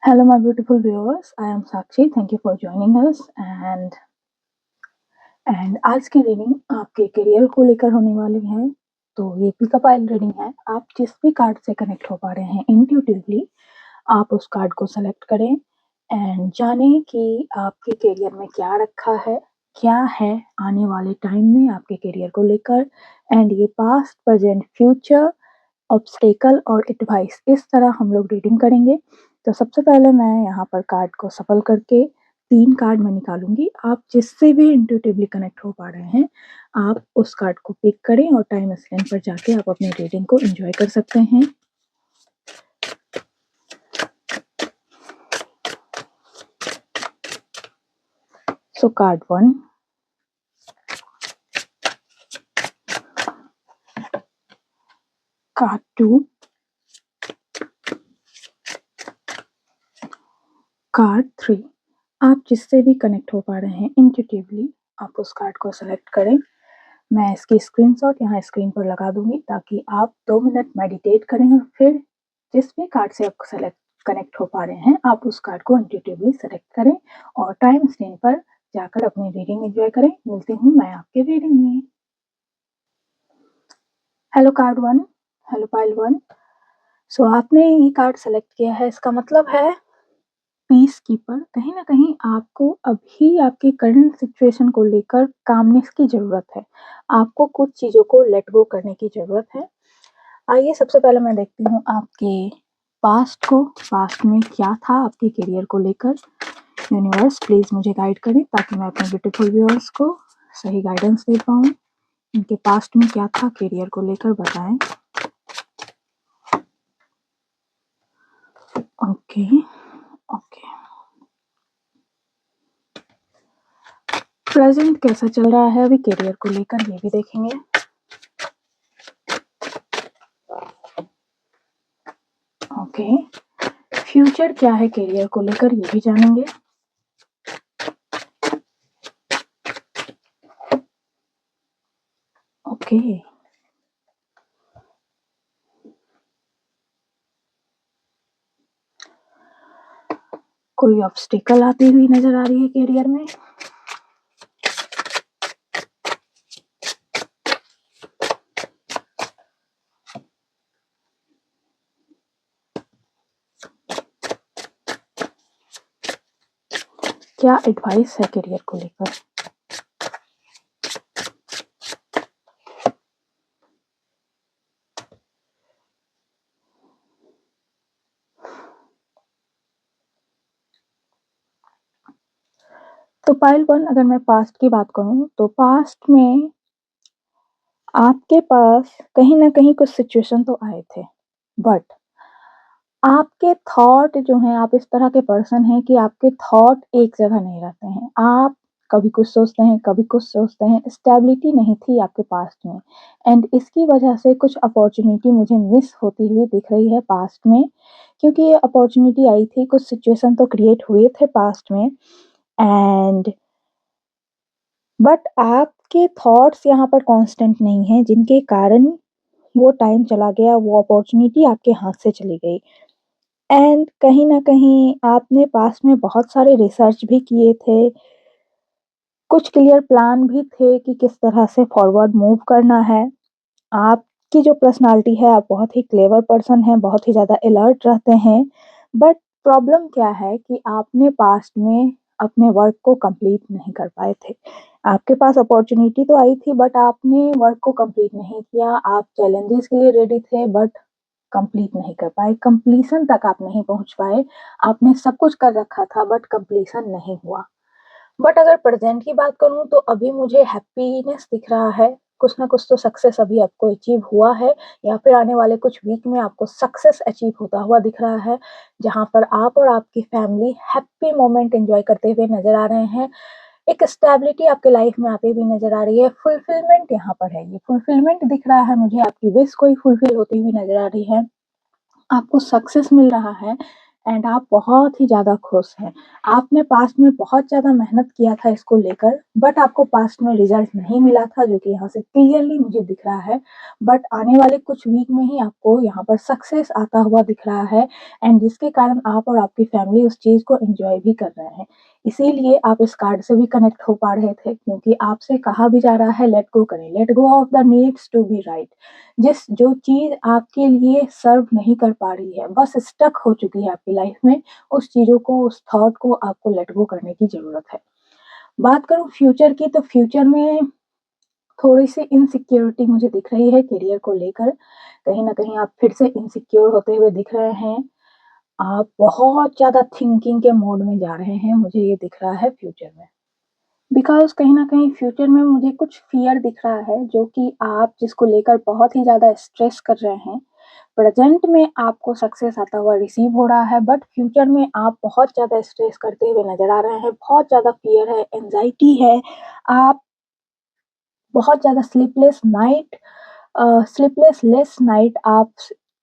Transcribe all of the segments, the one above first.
Hello, my beautiful viewers. I am Sakshi. Thank you for joining us. आज की reading आपके career को लेकर होने वाली है। तो ये पिकअप आइल रीडिंग है। आप जिस भी कार्ड से कनेक्ट हो पा रहे हैं इंट्यूटिवली, आप उस कार्ड को सेलेक्ट करें एंड जानें कि आपके करियर में क्या रखा है, क्या है आने वाले टाइम में आपके करियर को लेकर, एंड ये पास्ट, प्रेजेंट, फ्यूचर, ऑब्स्टेकल और एडवाइस, इस तरह हम लोग रीडिंग करेंगे। तो सबसे पहले मैं यहाँ पर कार्ड को सफल करके 3 कार्ड मैं निकालूंगी। आप जिससे भी इंट्यूटिवली कनेक्ट हो पा रहे हैं, आप उस कार्ड को पिक करें और टाइम स्क्रीन पर जाके आप अपनी रीडिंग को एंजॉय कर सकते हैं। सो कार्ड 1, कार्ड 2, कार्ड 3। आप जिससे भी कनेक्ट हो पा रहे हैं इंट्यूटिवली, आप उस कार्ड को सेलेक्ट करें। मैं इसकी स्क्रीनशॉट यहाँ स्क्रीन पर लगा दूंगी ताकि आप 2 मिनट मेडिटेट करें और फिर जिस भी कार्ड से आप सेलेक्ट कनेक्ट हो पा रहे हैं, आप उस कार्ड को इंट्यूटिवली सेलेक्ट करें और टाइम स्क्रीन पर जाकर अपनी रीडिंग एंजॉय करें। मिलती हूँ मैं आपके रीडिंग में। Hello card 1, hello pile 1। सो आपने ये कार्ड सेलेक्ट किया है, इसका मतलब है पीस कीपर। कहीं ना कहीं आपको अभी आपकी करंट सिचुएशन को लेकर कामनेस की जरूरत है। आपको कुछ चीजों को लेट गो करने की जरूरत है। आइए सबसे पहले मैं देखती हूँ आपके पास्ट को। पास्ट में क्या था आपके करियर को लेकर। यूनिवर्स प्लीज मुझे गाइड करें ताकि मैं अपने ब्यूटीफुल व्यूअर्स को सही गाइडेंस दे पाऊँ। इनके पास्ट में क्या था करियर को लेकर, बताएं। ओके ओके, प्रेजेंट कैसा चल रहा है अभी करियर को लेकर, ये भी देखेंगे। ओके, फ्यूचर क्या है करियर को लेकर, ये भी जानेंगे। ओके, कोई ऑब्स्टिकल आती हुई नजर आ रही है करियर में। क्या एडवाइस है करियर को लेकर। तो पाइल 1, अगर मैं पास्ट की बात करूं तो पास्ट में आपके पास कहीं ना कहीं कुछ सिचुएशन तो आए थे, बट आपके थॉट जो हैं, आप इस तरह के पर्सन हैं कि आपके थॉट एक जगह नहीं रहते हैं। आप कभी कुछ सोचते हैं, कभी कुछ सोचते हैं। स्टेबिलिटी नहीं थी आपके पास्ट में, एंड इसकी वजह से कुछ अपॉर्चुनिटी मुझे मिस होती हुई दिख रही है पास्ट में। क्योंकि ये अपॉर्चुनिटी आई थी, कुछ सिचुएशन तो क्रिएट हुए थे पास्ट में, एंड बट आपके थॉट्स यहाँ पर कांस्टेंट नहीं हैं, जिनके कारण वो टाइम चला गया, वो अपॉर्चुनिटी आपके हाथ से चली गई। एंड कहीं न कहीं आपने पास्ट में बहुत सारे रिसर्च भी किए थे, कुछ क्लियर प्लान भी थे कि किस तरह से फॉरवर्ड मूव करना है। आपकी जो पर्सनैलिटी है, आप बहुत ही क्लेवर पर्सन हैं, बहुत ही ज़्यादा अलर्ट रहते हैं। बट प्रॉब्लम क्या है कि आपने पास्ट में अपने वर्क को कंप्लीट नहीं कर पाए थे। आपके पास अपॉर्चुनिटी तो आई थी, बट आपने वर्क को कंप्लीट नहीं किया। आप चैलेंजेस के लिए रेडी थे, बट कंप्लीट नहीं कर पाए, कंप्लीशन तक आप नहीं पहुंच पाए। आपने सब कुछ कर रखा था, बट कंप्लीशन नहीं हुआ। बट अगर प्रेजेंट की बात करूं तो अभी मुझे हैप्पीनेस दिख रहा है। कुछ ना कुछ तो सक्सेस अभी आपको अचीव हुआ है, या फिर आने वाले कुछ वीक में आपको सक्सेस अचीव होता हुआ दिख रहा है, जहां पर आप और आपकी फैमिली हैप्पी मोमेंट एंजॉय करते हुए नजर आ रहे हैं। एक स्टेबिलिटी आपके लाइफ में आती हुई नजर आ रही है। फुलफिलमेंट यहाँ पर है, ये फुलफिलमेंट दिख रहा है मुझे। आपकी विश कोई फुलफिल होती हुई नजर आ रही है, आपको सक्सेस मिल रहा है, एंड आप बहुत ही ज़्यादा खुश हैं। आपने पास्ट में बहुत ज़्यादा मेहनत किया था इसको लेकर, बट आपको पास्ट में रिज़ल्ट नहीं मिला था, जो कि यहाँ से क्लियरली मुझे दिख रहा है। बट आने वाले कुछ वीक में ही आपको यहाँ पर सक्सेस आता हुआ दिख रहा है, एंड जिसके कारण आप और आपकी फैमिली उस चीज़ को एन्जॉय भी कर रहे हैं। इसीलिए आप इस कार्ड से भी कनेक्ट हो पा रहे थे, क्योंकि आपसे कहा भी जा रहा है लेट गो करें, let go of the needs to be right. जो चीज़ आपके लिए सर्व नहीं कर पा रही है, बस स्टक हो चुकी है आपकी लाइफ में, उस चीज़ों को, उस थॉट को आपको लेट गो करने की ज़रूरत है। बात करूँ फ्यूचर की, तो फ्यूचर में थोड़ी-सी इनसिक्योरिटी मुझे दिख रही है करियर को लेकर। कहीं न कहीं आप फिर से इनसिक्योर होते हुए दिख रहे हैं। आप बहुत ज़्यादा थिंकिंग के मोड में जा रहे हैं, मुझे ये दिख रहा है फ्यूचर में। बिकॉज़ कहीं न कहीं फ्यूचर में मुझे कुछ फ़ियर दिख रहा है, जो कि आप जिसको लेकर बहुत ही ज़्यादा स्ट्रेस कर रहे हैं। प्रेज़ेंट में आपको सक्सेस आता हुआ रिसीव हो रहा है, बट फ्यूचर में आप बहुत ज़्यादा स्ट्रेस करते हुए नज़र आ रहे हैं। बहुत ज़्यादा फ़ियर है, एंग्ज़ायटी है, आप बहुत ज़्यादा स्लीपलेस लेस नाइट आप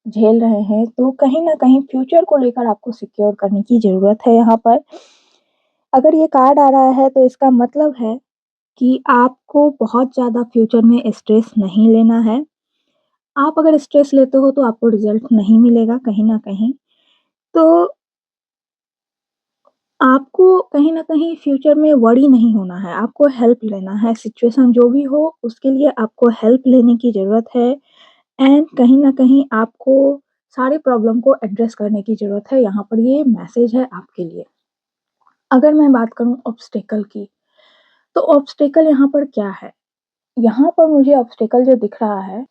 झेल रहे हैं, तो कहीं न कहीं फ्यूचर को लेकर आपको सिक्योर करने की ज़रूरत है यहाँ पर। अगर ये कार्ड आ रहा है, तो इसका मतलब है कि आपको बहुत ज़्यादा फ्यूचर में स्ट्रेस नहीं लेना है। आप अगर स्ट्रेस लेते हो, तो आपको रिज़ल्ट नहीं मिलेगा कहीं न कहीं। तो आपको कहीं न कहीं फ्यूचर में वरी नहीं होना है, आपको हेल्प लेना है, सिचुएशन जो भी हो उसके लिए आपको हेल्प लेने की ज़रूरत है, एंड कहीं न कहीं आपको सारी प्रॉब्लम को एड्रेस करने की ज़रूरत है, यहाँ पर ये मैसेज है आपके लिए। अगर मैं बात करूँ ऑब्स्टेकल की, तो ऑब्स्टेकल यहाँ पर क्या है? यहाँ पर मुझे ऑब्स्टेकल जो दिख रहा है,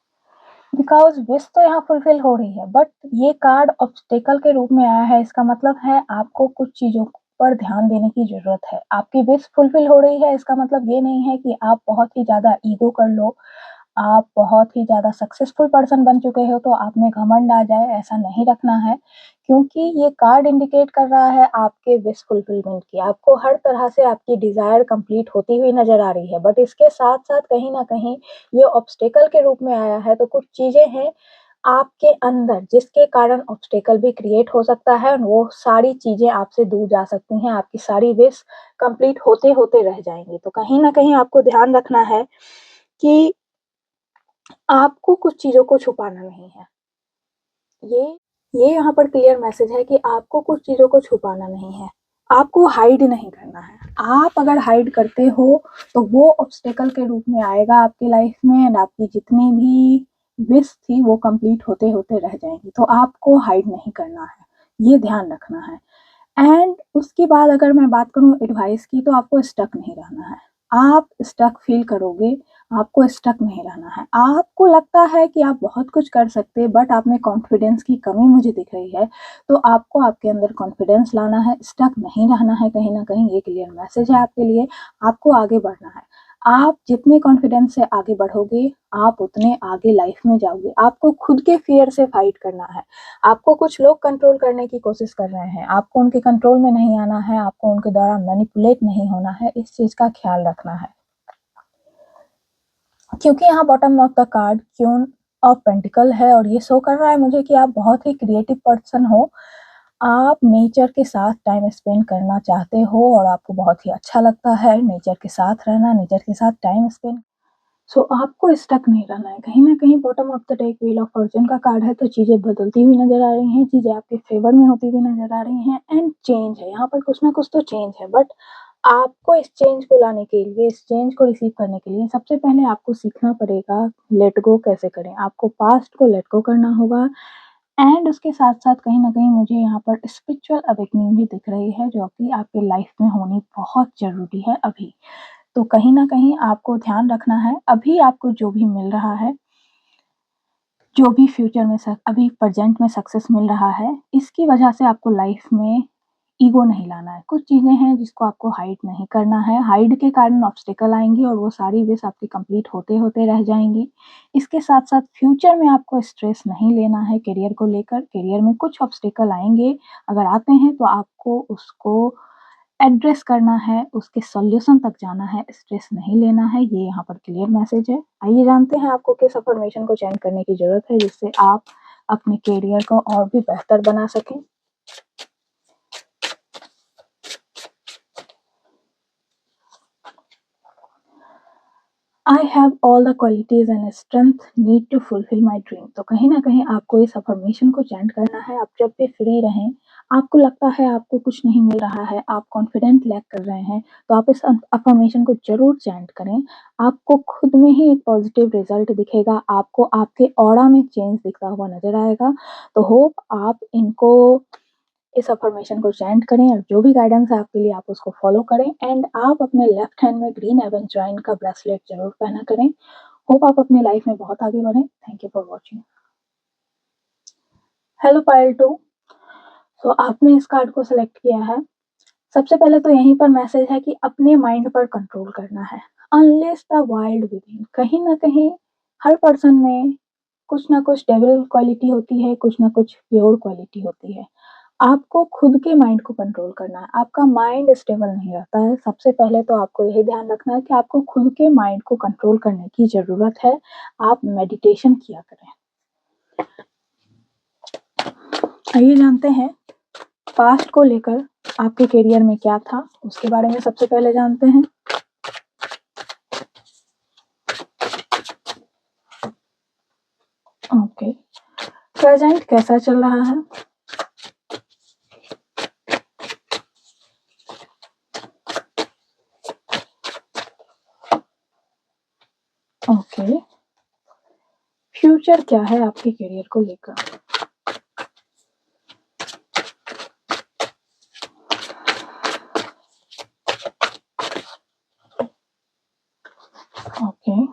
बिकॉज़ विश तो यहाँ फुलफिल हो रही है, बट ये कार्ड ऑब्स्टेकल के रूप में आया है, इसका मतलब है आपको कुछ चीज़ों पर ध्यान देने की ज़रूरत है। आपकी विश फुलफिल हो रही है, इसका मतलब ये नहीं है कि आप बहुत ही ज़्यादा ईगो कर लो, आप बहुत ही ज़्यादा सक्सेसफुल पर्सन बन चुके हो, तो आप में घमंड आ जाए, ऐसा नहीं रखना है। क्योंकि ये कार्ड इंडिकेट कर रहा है आपके विश फुलफिलमेंट की। आपको हर तरह से आपकी डिज़ायर कंप्लीट होती हुई नज़र आ रही है, बट इसके साथ-साथ कहीं न कहीं ये ऑब्स्टेकल के रूप में आया है, तो कुछ चीज़ें हैं आपके अंदर जिसके कारण ऑब्स्टेकल भी क्रिएट हो सकता है, और वो सारी चीज़ें आपसे दूर जा सकती हैं, आपकी सारी विश कंप्लीट होते-होते रह जाएँगी। तो कहीं न कहीं आपको ध्यान रखना है कि आपको कुछ चीज़ों को छुपाना नहीं है। ये ये यहाँ पर क्लियर मैसेज है कि आपको कुछ चीज़ों को छुपाना नहीं है। आपको हाइड नहीं करना है। आप अगर हाइड करते हो, तो वो ऑब्स्टेकल के रूप में आएगा आपकी लाइफ में, एंड आपकी जितनी भी विश थी वो कंप्लीट होते-होते रह जाएँगी। तो आपको हाइड नहीं करना है, ये ध्यान रखना है। एंड उसके बाद अगर मैं बात करूँ एडवाइस की, तो आपको स्टक नहीं रहना है। आप स्टक फ़ील करोगे, आपको स्टक नहीं रहना है। आपको लगता है कि आप बहुत कुछ कर सकते हैं, बट आप में कॉन्फिडेंस की कमी मुझे दिख रही है, तो आपको आपके अंदर कॉन्फिडेंस लाना है, स्टक नहीं रहना है कहीं न कहीं, ये क्लियर मैसेज है आपके लिए। आपको आगे बढ़ना है। आप जितने कॉन्फिडेंस से आगे बढ़ोगे, आप उतने आगे लाइफ़ में जाओगे। आपको खुद के फ़ियर से फाइट करना है। आपको कुछ लोग कंट्रोल करने की कोशिश कर रहे हैं, आपको उनके कंट्रोल में नहीं आना है, आपको उनके द्वारा मैनिपुलेट नहीं होना है, इस चीज़ का ख्याल रखना है। क्योंकि यहाँ bottom of the card queen of pentacle है, और ये शो कर रहा है मुझे कि आप बहुत ही क्रिएटिव पर्सन हो। आप नेचर के साथ टाइम स्पेंड करना चाहते हो, और आपको बहुत ही अच्छा लगता है नेचर के साथ रहना, नेचर के साथ टाइम स्पेंड। सो आपको स्टक नहीं रहना है। कहीं न कहीं bottom of the deck wheel of Fortune का कार्ड है, तो चीज़ें बदलती हुई नज़र आ रही हैं, चीज़ें आपके फ़ेवर में होती हुई नज़र आ रही हैं, एंड चेंज है, यहाँ पर कुछ ना कुछ तो चेंज है, बट आपको इस चेंज को लाने के लिए, इस चेंज को रिसीव करने के लिए सबसे पहले आपको सीखना पड़ेगा लेट गो कैसे करें। आपको पास्ट को लेट गो करना होगा, एंड उसके साथ-साथ कहीं न कहीं मुझे यहाँ पर स्पिरिचुअल अवेकनिंग भी दिख रही है, जो कि आपकी लाइफ़ में होनी बहुत ज़रूरी है अभी। तो कहीं न कहीं आपको ध्यान रखना है, अभी आपको जो भी मिल रहा है, जो भी फ्यूचर में अभी प्रेज़ेंट में सक्सेस मिल रहा है, इसकी वजह से आपको लाइफ़ में ईगो नहीं लाना है। कुछ चीज़ें हैं जिसको आपको हाइड नहीं करना है, हाइड के कारण ऑब्स्टेकल आएँगी, और वो सारी विश आपकी कंप्लीट होते-होते रह जाएँगी। इसके साथ-साथ फ्यूचर में आपको स्ट्रेस नहीं लेना है करियर को लेकर, करियर में कुछ ऑब्स्टेकल आएँगे, अगर आते हैं तो आपको उसको एड्रेस करना है, उसके सॉल्यूशन तक जाना है, स्ट्रेस नहीं लेना है, ये यहाँ पर क्लियर मैसेज है। आइए जानते हैं आपको किस अफ़र्मेशन को चेंज करने की ज़रूरत है, जिससे आप अपने करियर को और भी बेहतर बना सकें। I have all the qualities and strength need to fulfil my dream. तो कहीं न कहीं आपको इस अफ़र्मेशन को चैंट करना है। आप जब भी फ्री रहें, आपको लगता है आपको कुछ नहीं मिल रहा है, आप कॉन्फिडेंट लैक कर रहे हैं, तो आप इस अफ़र्मेशन को ज़रूर चैंट करें। आपको खुद में ही एक पॉज़िटिव रिज़ल्ट दिखेगा, आपको आपके ऑरा में चेंज दिखता हुआ नज़र आएगा। तो होप आप इनको इस अफ़र्मेशन को चैंट करें और जो भी गाइडेंस है आपके लिए आप उसको फ़ॉलो करें एंड आप अपने लेफ्ट हैंड में ग्रीन एवेंजराइन का ब्रेसलेट ज़रूर पहना करें। होप आप अपनी लाइफ में बहुत आगे बढ़ें। Thank you for watching. Hello Payal 2। तो आपने इस कार्ड को सेलेक्ट किया है। सबसे पहले तो यहीं पर मैसेज है कि अपने माइंड पर कंट्रोल करना है। अनलेस द वाइल्ड विदिन, कहीं न कहीं हर पर्सन में कुछ ना कुछ डेविल क्वालिटी होती है, कुछ ना कुछ प्योर क्वालिटी होती है। आपको खुद के माइंड को कंट्रोल करना है। आपका माइंड स्टेबल नहीं रहता है। सबसे पहले तो आपको यही ध्यान रखना है कि आपको खुद के माइंड को कंट्रोल करने की ज़रूरत है। आप मेडिटेशन किया करें। आइए जानते हैं पास्ट को लेकर आपके करियर में क्या था, उसके बारे में सबसे पहले जानते हैं। ओके, प्रेजेंट कैसा चल रहा है? ओके, फ्यूचर क्या है आपके करियर को लेकर? ओके,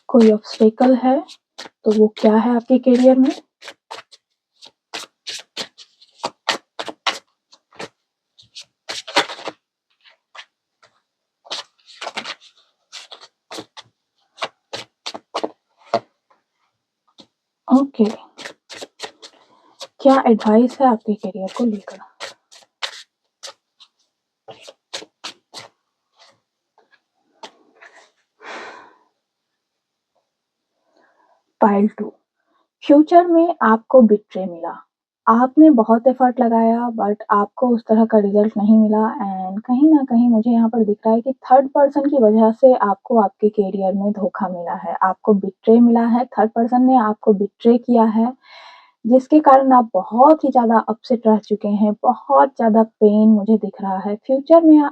कोई ऑब्स्टेकल है तो वो क्या है आपके करियर में? ओके, क्या एडवाइस है आपके करियर को लेकर? पाइल 2, फ्यूचर में आपको बिट्रे मिला। आपने बहुत एफर्ट लगाया बट आपको उस तरह का रिजल्ट नहीं मिला एंड कहीं न कहीं मुझे यहाँ पर दिख रहा है कि थर्ड पर्सन की वजह से आपको आपके करियर में धोखा मिला है। आपको बिट्रे मिला है, थर्ड पर्सन ने आपको बिट्रे किया है, जिसके कारण आप बहुत ही ज़्यादा अपसेट रह चुके हैं, बहुत ज़्यादा पेन मुझे दिख रहा है। फ्यूचर में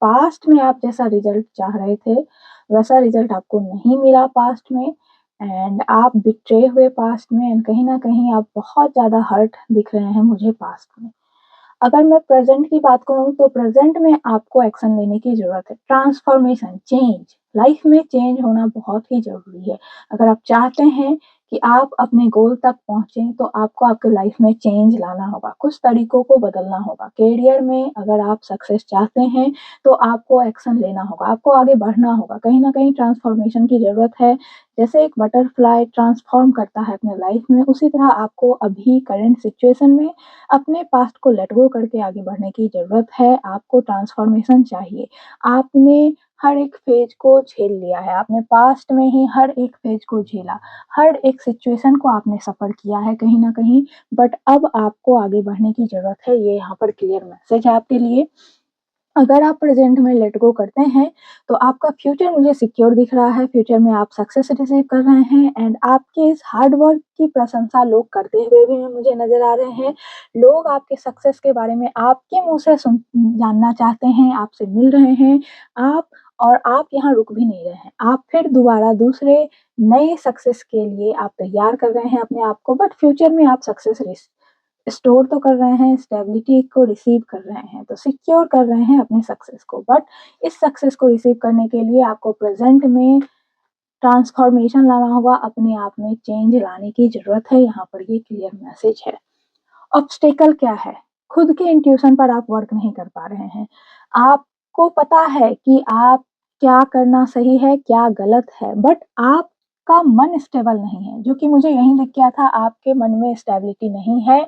पास्ट में आप जैसा रिजल्ट चाह रहे थे, वैसा रिजल्ट आपको नहीं मिला पास्ट में एंड आप बिट्रे हुए पास्ट में एंड कहीं न कहीं आप बहुत ज़्यादा हर्ट दिख रहे हैं मुझे पास्ट में। अगर मैं प्रेज़ेंट की बात करूँ तो प्रेज़ेंट में आपको एक्शन लेने की ज़रूरत है। ट्रांसफ़ॉर्मेशन, चेंज, लाइफ़ में चेंज होना बहुत ही ज़रूरी है। अगर आप चाहते हैं कि आप अपने गोल तक पहुँचे तो आपको आपके लाइफ़ में चेंज लाना होगा, कुछ तरीकों को बदलना होगा। करियर में अगर आप सक्सेस चाहते हैं तो आपको एक्शन लेना होगा, आपको आगे बढ़ना होगा। कहीं न कहीं ट्रांसफ़ॉर्मेशन की ज़रूरत है। जैसे एक बटरफ्लाई ट्रांसफ़ॉर्म करता है अपने लाइफ़ में, उसी तरह आपको अभी करंट सिचुएशन में अपने पास्ट को लेट गो करके आगे बढ़ने की ज़रूरत है। आपको ट्रांसफ़ॉर्मेशन चाहिए। आपने हर एक फ़ेज़ को झेल लिया है। आपने पास्ट में ही हर एक फ़ेज़ को झेला। हर एक सिचुएशन को आपने सफ़र किया है कहीं न कहीं, बट अब आपको आगे बढ़ने की ज़रूरत है। ये यहाँ पर क्लियर मैसेज है आपके लिए। अगर आप प्रेज़ेंट में लेट गो करते हैं, तो आपका फ्यूचर मुझे सिक्योर दिख रहा है। फ्यूचर में आप सक्सेस रिसीव कर रहे हैं एंड आपके इस हार्ड वर्क की प्रशंसा लोग करते हुए भी मुझे नज़र आ रहे हैं। लोग आपके सक्सेस के बारे में आपके मुँह से जानना चाहते हैं, आपसे मिल रहे हैं। आप और आप यहाँ रुक भी नहीं रहे हैं। आप फिर दोबारा दूसरे नए सक्सेस के लिए आप तैयार कर रहे हैं अपने आप को, बट फ्यूचर में आप सक्सेस स्टोर तो कर रहे हैं, स्टेबिलिटी को रिसीव कर रहे हैं, तो सिक्योर कर रहे हैं अपने सक्सेस को। बट इस सक्सेस को रिसीव करने के लिए आपको प्रेज़ेंट में ट्रांसफ़ॉर्मेशन लाना होगा, अपने आप में चेंज लाने की ज़रूरत है, यहाँ पर ये क्लियर मैसेज है। ऑब्स्टेकल क्या है? खुद के इंट्यूशन पर आप वर्क नहीं कर पा रहे हैं। आपको पता है कि आप क्या करना सही है, क्या गलत है, बट आप आपका मन स्टेबल नहीं है, जो कि मुझे यहीं दिख गया था, आपके मन में स्टेबिलिटी नहीं है,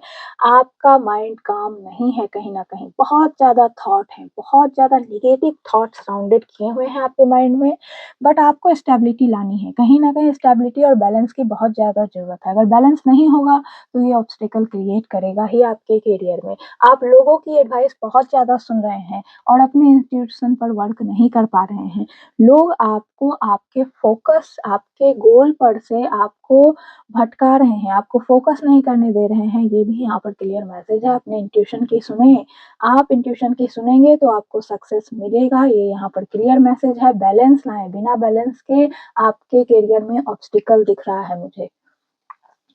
आपका माइंड काम नहीं है कहीं न कहीं। बहुत ज़्यादा थॉट हैं, बहुत ज़्यादा नेगेटिव थॉट्स सराउंडेड किए हुए हैं आपके माइंड में, बट आपको स्टेबिलिटी लानी है। कहीं न कहीं स्टेबिलिटी और बैलेंस की बहुत ज़्यादा ज़रूरत है। अगर बैलेंस नहीं होगा, तो ये ऑब्स्टेकल क्रिएट करेगा ही आपके करियर में। आप लोगों की एडवाइस बहुत ज़्यादा सुन रहे हैं और अपने इंस्टीट्यूशन पर वर्क नहीं कर पा रहे हैं। लोग आपको आपके फ़ोकस, आपके गोल पर से आपको भटका रहे हैं, आपको फ़ोकस नहीं करने दे रहे हैं, ये भी यहाँ पर क्लियर मैसेज है। अपने इंट्यूशन की सुनें, आप इंट्यूशन की सुनेंगे तो आपको सक्सेस मिलेगा, ये यहाँ पर क्लियर मैसेज है। बैलेंस लाएँ, बिना बैलेंस के आपके करियर में ऑब्स्टिकल दिख रहा है मुझे।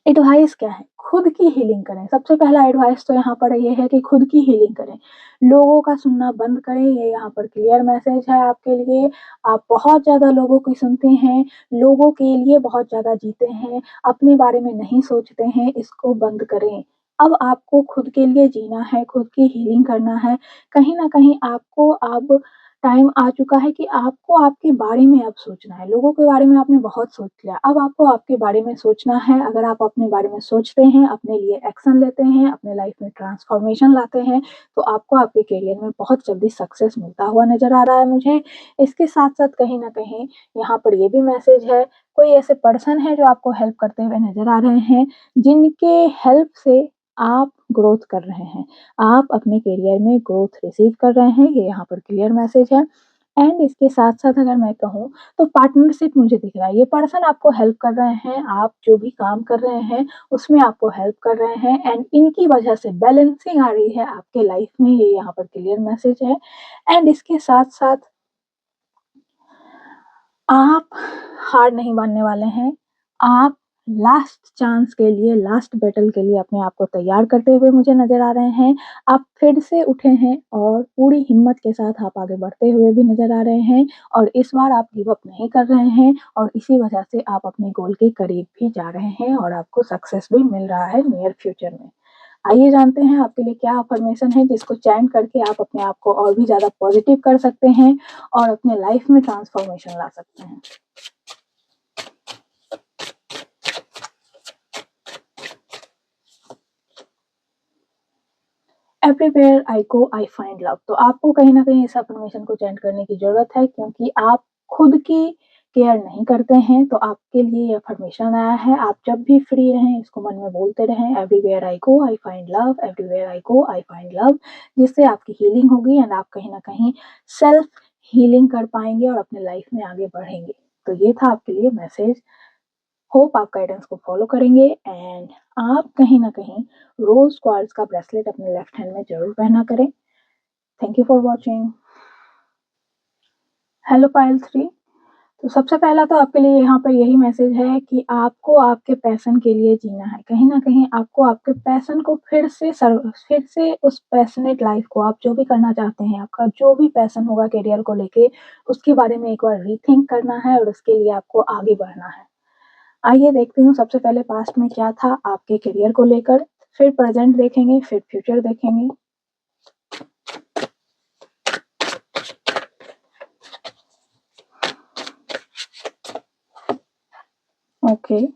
एडवाइस क्या है? खुद की हीलिंग करें। सबसे पहला एडवाइस तो यहाँ पर ये है कि खुद की हीलिंग करें। लोगों का सुनना बंद करें, ये यहाँ पर क्लियर मैसेज है आपके लिए। आप बहुत ज़्यादा लोगों की सुनते हैं, लोगों के लिए बहुत ज़्यादा जीते हैं, अपने बारे में नहीं सोचते हैं, इसको बंद करें। अब आपको खुद के लिए जीना है, खुद की हीलिंग करना है। कहीं न कहीं आपको अब टाइम आ चुका है कि आपको आपके बारे में अब सोचना है। लोगों के बारे में आपने बहुत सोच लिया, अब आपको आपके बारे में सोचना है। अगर आप अपने बारे में सोचते हैं, अपने लिए एक्शन लेते हैं, अपने लाइफ में ट्रांसफॉर्मेशन लाते हैं, तो आपको आपके करियर में बहुत जल्दी सक्सेस मिलता हुआ नज़र आ रहा है मुझे। इसके साथ-साथ कहीं न कहीं यहाँ पर ये भी मैसेज है, कोई ऐसे पर्सन है जो आपको हेल्प करते हुए नज़र आ रहे हैं, जिनके हेल्प से आप ग्रोथ कर रहे हैं। आप अपने करियर में ग्रोथ रिसीव कर रहे हैं, ये यहाँ पर क्लियर मैसेज है। एंड इसके साथ-साथ अगर मैं कहूँ, तो पार्टनरशिप मुझे दिख रहा है। ये पर्सन आपको हेल्प कर रहे हैं, आप जो भी काम कर रहे हैं, उसमें आपको हेल्प कर रहे हैं एंड इनकी वजह से बैलेंसिंग आ रही है आपके लाइफ में, ये यहाँ पर क्लियर मैसेज है। एंड इसके साथ-साथ आप हार नहीं मानने वाले हैं। आप लास्ट चांस के लिए, लास्ट बैटल के लिए अपने आप को तैयार करते हुए मुझे नज़र आ रहे हैं। आप फिर से उठे हैं और पूरी हिम्मत के साथ आप आगे बढ़ते हुए भी नज़र आ रहे हैं और इस बार आप गिव अप नहीं कर रहे हैं और इसी वजह से आप अपने गोल के करीब भी जा रहे हैं और आपको सक्सेस भी मिल रहा है नियर फ्यूचर में। आइए जानते हैं आपके लिए क्या अफ़र्मेशन है जिसको चैंट करके आप अपने आप को और भी ज़्यादा पॉज़िटिव कर सकते हैं और अपने लाइफ़ में ट्रांसफ़ॉर्मेशन ला सकते हैं। Everywhere I go I find love. तो आपको कहीं न कहीं इस अफ़र्मेशन को चैंट करने की ज़रूरत है क्योंकि आप खुद की केयर नहीं करते हैं, तो आपके लिए ये अफ़र्मेशन आया है। आप जब भी फ्री रहें, इसको मन में बोलते रहें, everywhere I go I find love, everywhere I go I find love, जिससे आपकी हीलिंग होगी एंड आप कहीं न कहीं सेल्फ हीलिंग कर पाएँगे और अपने लाइफ़ में आगे बढ़ेंगे। तो ये था आपके लिए मैसेज। होप आप गाइडेंस को फॉलो करेंगे एंड आप कहीं न कहीं रोज़ क्वार्ट्ज़ का ब्रेसलेट अपने लेफ्ट हैंड में ज़रूर पहना करें। Thank you for watching. Hello Payal 3। तो सबसे पहला तो आपके लिए यहाँ पर यही मैसेज है कि आपको आपके पैशन के लिए जीना है। कहीं न कहीं आपको आपके पैशन को फिर से उस पैशनेट लाइफ़ को आप जो भी करना चाहते हैं, आपका जो भी पैशन होगा करियर को लेके, उसके बारे में एक बार रीथिंक करना है और उसके लिए आपको आगे बढ़ना है। आइए देखते हूँ सबसे पहले पास्ट में क्या था आपके करियर को लेकर, फिर प्रेज़ेंट देखेंगे, फिर फ्यूचर देखेंगे। ओके।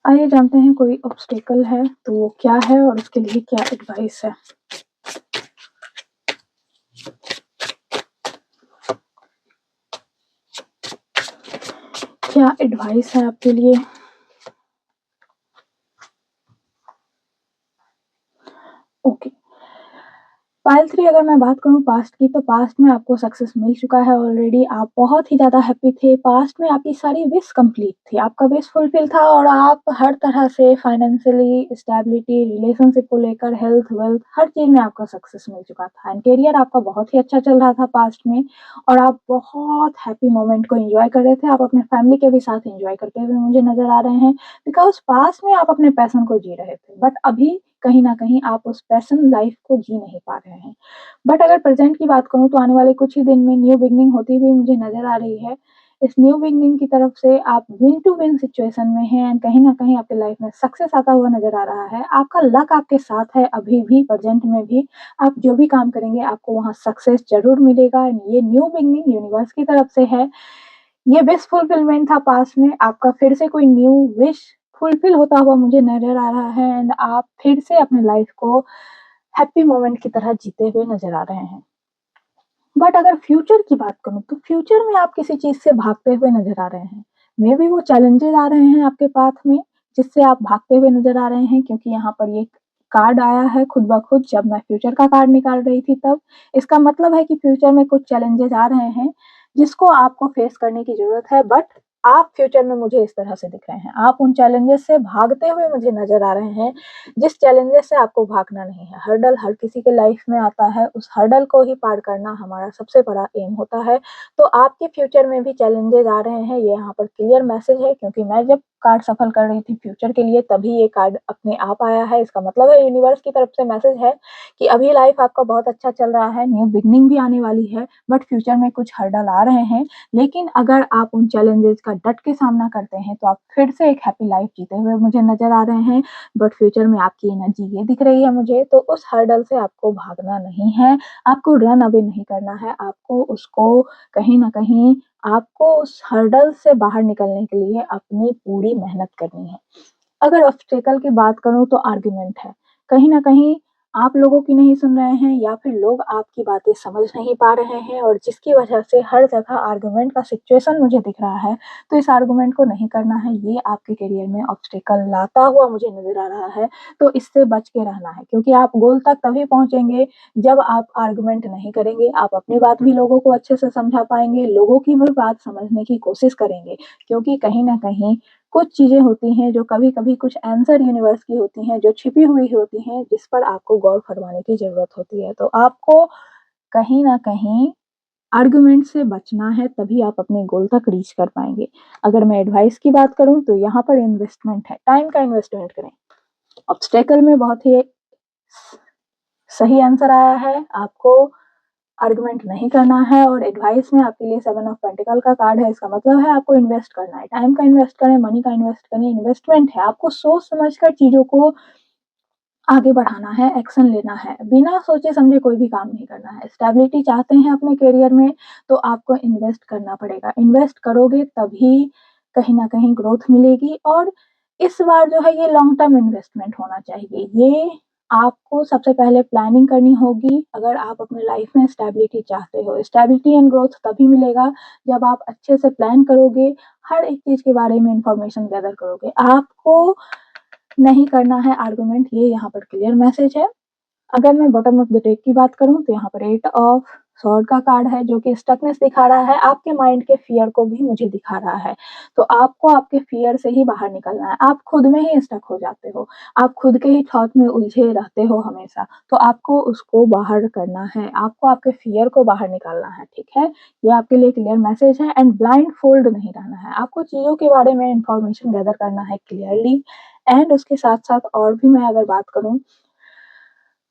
आइए जानते हैं कोई ऑब्स्टेकल है तो वो क्या है और उसके लिए क्या एडवाइस है? क्या एडवाइस है आपके लिए? ओके। पायल 3 अगर मैं बात करूँ पास्ट की, तो पास्ट में आपको सक्सेस मिल चुका है ऑलरेडी। आप बहुत ही ज़्यादा हैप्पी थे। पास्ट में आपकी सारी विश कंप्लीट थी। आपका विश फुलफिल था और आप हर तरह से फाइनेंशियली, स्टेबिलिटी, रिलेशनशिप को लेकर, हेल्थ, वेल्थ हर चीज़ में आपका सक्सेस मिल चुका था एंड करियर आपका बहुत ही अच्छा चल रहा था पास्ट में और आप बहुत हैप्पी मोमेंट को एन्जॉय कर रहे थे। आप अपने फैमिली के भी साथ एन्जॉय करते हुए मुझे नज़र आ रहे हैं बिकॉज़ पास्ट में आप अपने पैशन को जी रहे थे। बट अभी कहीं न कहीं आप उस पैशन लाइफ को जी नहीं पा रहे हैं। बट अगर प्रेज़ेंट की बात करूँ तो आने वाले कुछ ही दिन में न्यू बिगिनिंग होती हुई मुझे नज़र आ रही है। इस न्यू बिगिनिंग की तरफ से आप विन टू विन सिचुएशन में हैं एंड कहीं न कहीं आपकी लाइफ में सक्सेस आता हुआ नज़र आ रहा है। आपका लक आपके साथ है अभी भी, प्रेज़ेंट में भी। आप जो भी काम करेंगे आपको वहाँ सक्सेस ज़रूर मिलेगा एंड ये न्यू बिगिनिंग यूनिवर्स की तरफ से है। ये विश फुलफिलमेंट था पास्ट में, आपका फिर से कोई न्यू विश फुलफिल होता हुआ मुझे नज़र आ रहा है एंड आप फिर से अपनी लाइफ को हैप्पी मोमेंट की तरह जीते हुए नज़र आ रहे हैं। बट अगर फ्यूचर की बात करूँ तो फ्यूचर में आप किसी चीज़ से भागते हुए नज़र आ रहे हैं। मेबी वो चैलेंजेस आ रहे हैं आपके पाथ में, जिससे आप भागते हुए नज़र आ रहे हैं क्योंकि यहाँ पर ये कार्ड आया है खुद ब खुद जब मैं फ्यूचर का कार्ड निकाल रही थी तब। इसका मतलब है कि फ्यूचर में कुछ चैलेंजेस आ रहे हैं, जिसको आपको फेस करने की ज़रूरत है बट आप फ्यूचर में मुझे इस तरह से दिख रहे हैं। आप उन चैलेंजेस से भागते हुए मुझे नज़र आ रहे हैं, जिस चैलेंजेस से आपको भागना नहीं है। हर्डल हर किसी के लाइफ में आता है, उस हर्डल को ही पार करना हमारा सबसे बड़ा एम होता है। तो आपके फ्यूचर में भी चैलेंजेस आ रहे हैं, ये यहाँ पर क्लियर मैसेज है क्योंकि मैं जब कार्ड सफल कर रही थी फ्यूचर के लिए तभी ये कार्ड अपने आप आया है। इसका मतलब है यूनिवर्स की तरफ से मैसेज है कि अभी लाइफ आपका बहुत अच्छा चल रहा है, न्यू बिगिनिंग भी आने वाली है बट फ्यूचर में कुछ हर्डल आ रहे हैं। लेकिन अगर आप उन चैलेंजेस का डट के सामना करते हैं तो आप फिर से एक हैप्पी लाइफ जीते हुए मुझे नज़र आ रहे हैं। बट फ्यूचर में आपकी एनर्जी ये दिख रही है मुझे, तो उस हर्डल से आपको भागना नहीं है, आपको रन अवे नहीं करना है, आपको उसको कहीं न कहीं आपको उस हर्डल से बाहर निकलने के लिए अपनी पूरी मेहनत करनी है। अगर ऑब्स्टेकल की बात करूँ तो आर्गुमेंट है। कहीं न कहीं आप लोगों की नहीं सुन रहे हैं या फिर लोग आपकी बातें समझ नहीं पा रहे हैं और जिसकी वजह से हर जगह आर्गुमेंट का सिचुएशन मुझे दिख रहा है। तो इस आर्गुमेंट को नहीं करना है, ये आपके करियर में ऑब्स्टेकल लाता हुआ मुझे नज़र आ रहा है। तो इससे बच के रहना है क्योंकि आप गोल तक तभी पहुँचेंगे जब आप आर्गुमेंट नहीं करेंगे। आप अपनी बात भी लोगों को अच्छे से समझा पाएँगे, लोगों की भी बात समझने की कोशिश करेंगे क्योंकि कहीं न कहीं कुछ चीज़ें होती हैं जो कभी-कभी कुछ आंसर यूनिवर्स की होती हैं, जो छिपी हुई होती हैं, जिस पर आपको गौर फरमाने की ज़रूरत होती है। तो आपको कहीं न कहीं आर्गुमेंट से बचना है, तभी आप अपने गोल तक रीच कर पाएँगे। अगर मैं एडवाइस की बात करूँ तो यहाँ पर इन्वेस्टमेंट है, टाइम का इन्वेस्टमेंट करें। ऑब्स्टेकल में बहुत ही सही आंसर आया है, आपको आर्गुमेंट नहीं करना है और एडवाइस में आपके लिए 7 ऑफ पेंटिकल का कार्ड है। इसका मतलब है आपको इन्वेस्ट करना है, टाइम का इन्वेस्ट करें, मनी का इन्वेस्ट करें, इन्वेस्टमेंट है। आपको सोच समझ कर चीज़ों को आगे बढ़ाना है, एक्शन लेना है। बिना सोचे-समझे कोई भी काम नहीं करना है। स्टेबिलिटी चाहते हैं अपने करियर में तो आपको इन्वेस्ट करना पड़ेगा। इन्वेस्ट करोगे तभी कहीं न कहीं ग्रोथ मिलेगी और इस बार जो है ये लॉन्ग टर्म इन्वेस्टमेंट होना चाहिए। ये आपको सबसे पहले प्लानिंग करनी होगी अगर आप अपनी लाइफ में स्टेबिलिटी चाहते हो। स्टेबिलिटी एंड ग्रोथ तभी मिलेगा जब आप अच्छे से प्लान करोगे, हर एक चीज़ के बारे में इन्फॉर्मेशन गैदर करोगे। आपको नहीं करना है आर्गुमेंट, ये यहाँ पर क्लियर मैसेज है। अगर मैं बॉटम ऑफ द डेक की बात करूँ तो यहाँ पर 8 ऑफ स्वॉर्ड का कार्ड है जो कि स्टकनेस दिखा रहा है, आपके माइंड के फ़ियर को भी मुझे दिखा रहा है। तो आपको आपके फ़ियर से ही बाहर निकलना है। आप खुद में ही स्टक हो जाते हो, आप खुद के ही थॉट में उलझे रहते हो हमेशा, तो आपको उसको बाहर करना है, आपको आपके फ़ियर को बाहर निकालना है, ठीक है? ये आपके लिए क्लियर मैसेज है एंड ब्लाइंड फोल्ड नहीं रहना है। आपको चीज़ों के बारे में इन्फॉर्मेशन गैदर करना है क्लियरली एंड उसके साथ-साथ और भी मैं अगर बात करूँ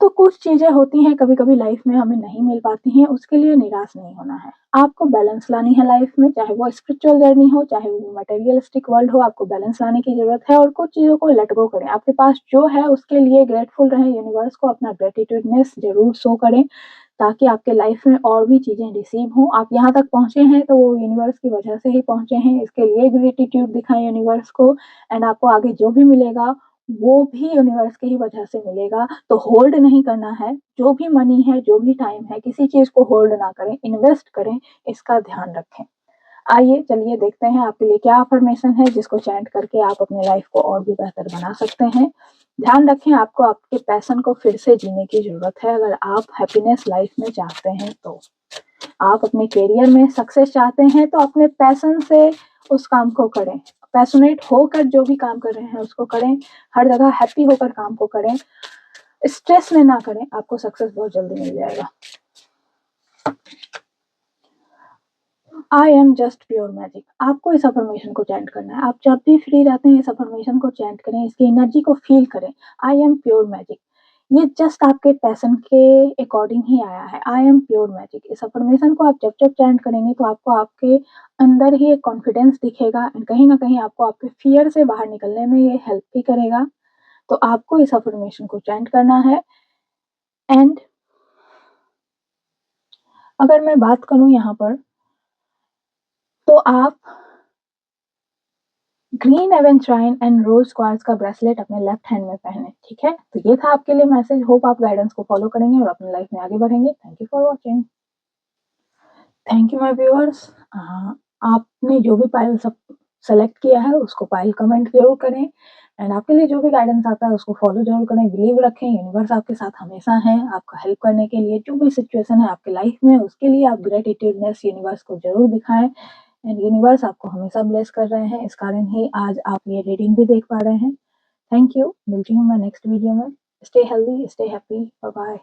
तो कुछ चीज़ें होती हैं कभी-कभी लाइफ में हमें नहीं मिल पाती हैं, उसके लिए निराश नहीं होना है। आपको बैलेंस लानी है लाइफ में, चाहे वो स्पिरिचुअल जर्नी हो, चाहे वो मटेरियलिस्टिक वर्ल्ड हो, आपको बैलेंस लाने की ज़रूरत है और कुछ चीज़ों को लेट गो करें। आपके पास जो है उसके लिए ग्रेटफुल रहें, यूनिवर्स को अपना ग्रैटिट्यूडनेस ज़रूर शो करें, ताकि आपके लाइफ में और भी चीज़ें रिसीव हों। आप यहाँ तक पहुँचे हैं तो वो यूनिवर्स की वजह से ही पहुँचे हैं, इसके लिए ग्रैटिट्यूड दिखाएँ यूनिवर्स को एंड आपको आगे जो भी मिलेगा वो भी यूनिवर्स की ही वजह से मिलेगा। तो होल्ड नहीं करना है, जो भी मनी है, जो भी टाइम है, किसी चीज़ को होल्ड ना करें, इन्वेस्ट करें, इसका ध्यान रखें। आइए चलिए देखते हैं आपके लिए क्या अफ़र्मेशन है जिसको चैंट करके आप अपनी लाइफ को और भी बेहतर बना सकते हैं। ध्यान रखें आपको आपके पैशन को फिर से जीने की ज़रूरत है अगर आप हैप्पीनेस लाइफ में चाहते हैं तो। आप अपने करियर में सक्सेस चाहते हैं तो अपने पैशन से उस काम को करें। पैशनेट होकर जो भी काम कर रहे हैं उसको करें, हर जगह हैप्पी होकर काम को करें, स्ट्रेस में ना करें, आपको सक्सेस बहुत जल्दी मिल जाएगा। I am just pure magic. आपको इस अफर्मेशन को चैंट करना है। आप जब भी फ्री रहते हैं इस अफर्मेशन को चैंट करें, इसकी एनर्जी को फील करें। I am pure magic. ये जस्ट आपके पैशन के अकॉर्डिंग ही आया है। आई एम प्योर मैजिक, इस अफर्मेशन को आप जब जब चैंट करेंगे तो आपको आपके अंदर ही एक कॉन्फिडेंस दिखेगा एंड कहीं ना कहीं आपको आपके फियर से बाहर निकलने में ये हेल्प भी करेगा। तो आपको इस अफर्मेशन को चैंट करना है। एंड अगर मैं बात करूं यहाँ पर, तो आप ग्रीन एवेंट्राइन एंड रोज क्वार्ट्ज का ब्रेसलेट अपने लेफ्ट हैंड में पहने। ठीक है, तो ये था आपके लिए मैसेज। होप आप गाइडेंस को फॉलो करेंगे और अपनी लाइफ में आगे बढ़ेंगे। Thank you for watching. Thank you my viewers. आपने जो भी पाइल सब सेलेक्ट किया है उसको पाइल कमेंट जरूर करें एंड आपके लिए जो भी गाइडेंस आता है उसको फॉलो जरूर करें। बिलीव रखें, यूनिवर्स आपके साथ हमेशा है आपका हेल्प करने के लिए। जो भी सिचुएशन है आपकी लाइफ में उसके लिए आप ग्रेटिट्यूडनेस यूनिवर्स को जरूर दिखाएं एंड यूनिवर्स आपको हमेशा ब्लेस कर रहे हैं। इस कारण ही आज आप ये रीडिंग भी देख पा रहे हैं। Thank you. मिलती हूँ मैं नेक्स्ट वीडियो में। Stay healthy, stay happy, bye bye.